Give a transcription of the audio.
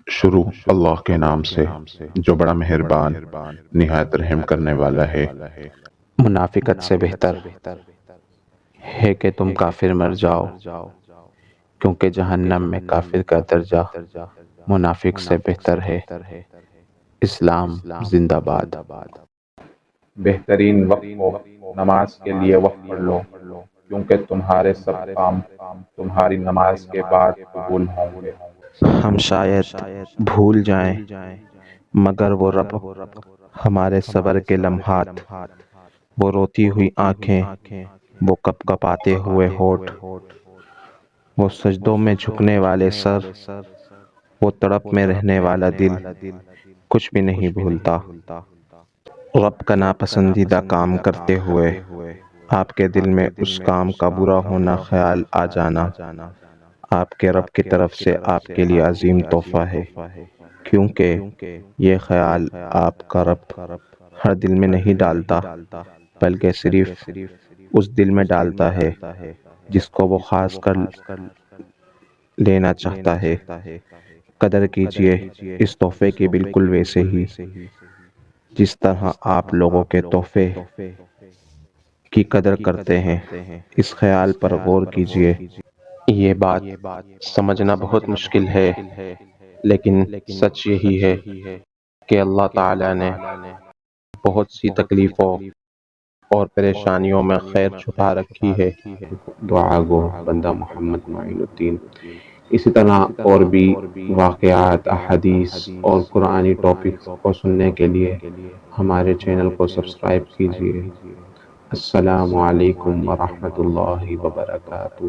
شروع اللہ کے نام سے جو بڑا مہربان نہایت رحم کرنے والا ہے۔ منافقت سے بہتر ہے کہ تم کافر مر جاؤ، کیونکہ جہنم میں کافر کا درجہ منافق سے بہتر ہے۔ اسلام زندہ باد۔ بہترین وقت ہو نماز کے لیے وقت پڑھ لو، کیونکہ تمہارے سب کام تمہاری نماز کے بعد قبول ہوں گے۔ ہم شاید بھول جائیں مگر وہ رب ہمارے صبر کے لمحات، وہ روتی ہوئی آنکھیں، وہ کپ کپاتے ہوئے ہونٹ، وہ سجدوں میں جھکنے والے سر، وہ تڑپ میں رہنے والا دل کچھ بھی نہیں بھولتا۔ رب کا ناپسندیدہ کام کرتے ہوئے آپ کے دل میں اس کام کا برا ہونا خیال آ جانا آپ کے رب کی طرف سے آپ کے لیے عظیم تحفہ ہے، کیونکہ یہ خیال آپ کا رب ہر دل میں نہیں ڈالتا، بلکہ صرف اس دل میں ڈالتا ہے جس کو وہ خاص کر لینا چاہتا ہے۔ قدر کیجئے اس تحفے کی بالکل ویسے ہی جس طرح آپ لوگوں کے تحفے کی قدر کرتے ہیں۔ اس خیال پر غور کیجئے۔ یہ بات سمجھنا بہت مشکل ہے، لیکن سچ یہی ہے کہ اللہ تعالی نے بہت سی تکلیفوں اور پریشانیوں میں خیر چھپا رکھی ہے۔ دعا گو بندہ محمد معین الدین۔ اسی طرح اور بھی واقعات، احادیث اور قرآنی ٹاپکس کو سننے کے لیے ہمارے چینل کو سبسکرائب کیجیے۔ السلام علیکم ورحمۃ اللہ وبرکاتہ۔